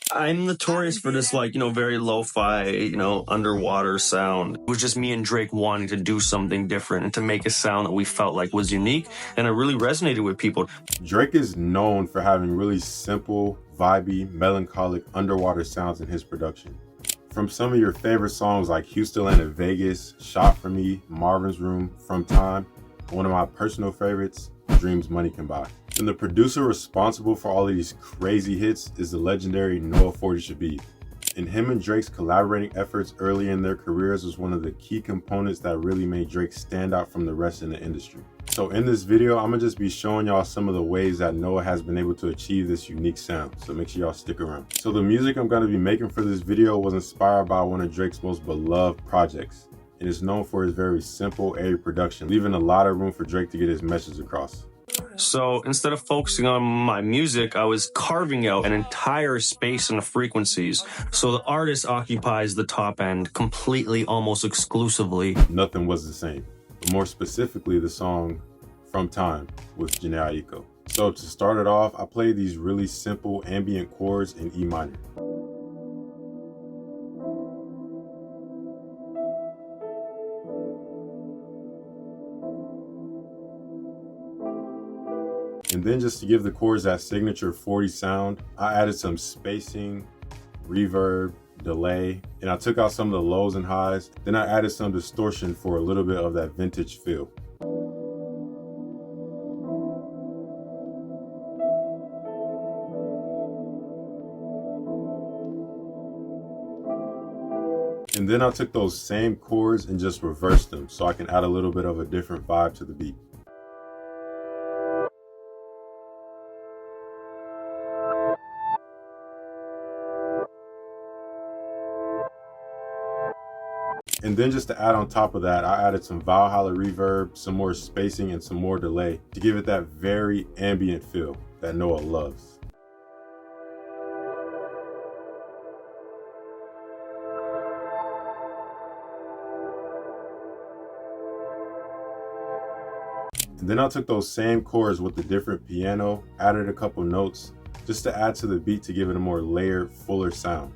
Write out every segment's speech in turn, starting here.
I'm notorious for this, like, very lo-fi, underwater sound. It was just me and Drake wanting to do something different and to make a sound that we felt like was unique, and it really resonated with people. Drake is known for having really simple, vibey, melancholic underwater sounds in his production. From some of your favorite songs like Houston and Vegas, Shot For Me, Marvin's Room, From Time, one of my personal favorites, Dreams Money Can Buy. And the producer responsible for all of these crazy hits is the legendary Noah 40 Shebib. And him and Drake's collaborating efforts early in their careers was one of the key components that really made Drake stand out from the rest in the industry. So in this video, I'm gonna just be showing y'all some of the ways that Noah has been able to achieve this unique sound. So make sure y'all stick around. So the music I'm gonna be making for this video was inspired by one of Drake's most beloved projects. And is known for his very simple, airy production, leaving a lot of room for Drake to get his message across. So instead of focusing on my music, I was carving out an entire space in the frequencies. So the artist occupies the top end completely, almost exclusively. Nothing was the same, but more specifically the song From Time with Jhené Aiko. So to start it off, I played these really simple ambient chords in E minor. And then just to give the chords that signature 40 sound, I added some spacing, reverb, delay, and I took out some of the lows and highs. Then I added some distortion for a little bit of that vintage feel. And then I took those same chords and just reversed them so I can add a little bit of a different vibe to the beat. And then just to add on top of that, I added some Valhalla reverb, some more spacing, and some more delay to give it that very ambient feel that Noah loves. And then I took those same chords with the different piano, added a couple notes, just to add to the beat to give it a more layered, fuller sound.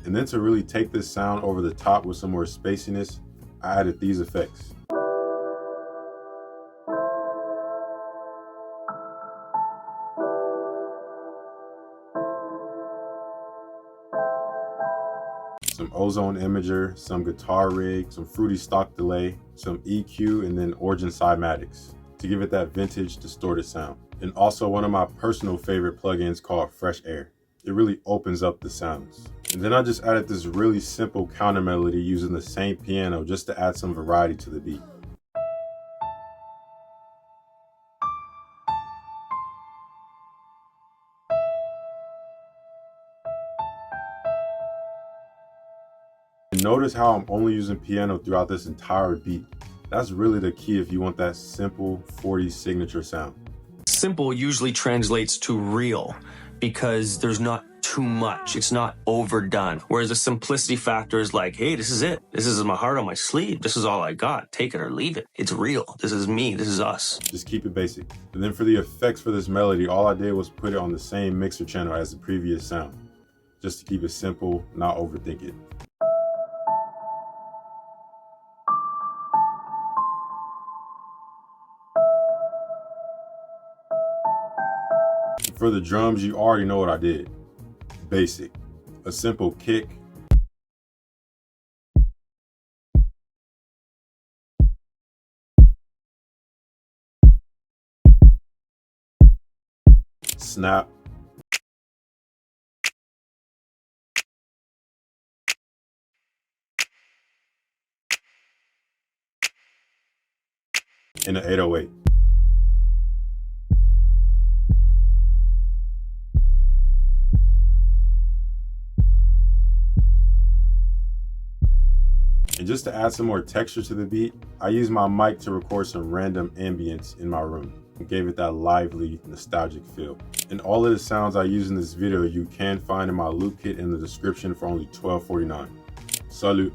And then to really take this sound over the top with some more spaciness, I added these effects. Some ozone imager, some guitar rig, some fruity stock delay, some EQ, and then Origin cymatics to give it that vintage distorted sound. And also one of my personal favorite plugins called Fresh Air. It really opens up the sounds. And then I just added this really simple counter melody using the same piano just to add some variety to the beat. And notice how I'm only using piano throughout this entire beat. That's really the key if you want that simple 40s signature sound. Simple usually translates to real because there's not too much. It's not overdone. Whereas the simplicity factor is like, hey, this is it. This is my heart on my sleeve. This is all I got. Take it or leave it. It's real. This is me. This is us. Just keep it basic. And then for the effects for this melody, all I did was put it on the same mixer channel as the previous sound. Just to keep it simple, not overthink it. For the drums, you already know what I did. Basic. A simple kick. Snap. And an 808. And just to add some more texture to the beat, I used my mic to record some random ambience in my room and gave it that lively, nostalgic feel. And all of the sounds I use in this video you can find in my loop kit in the description for only $12.49. Salute.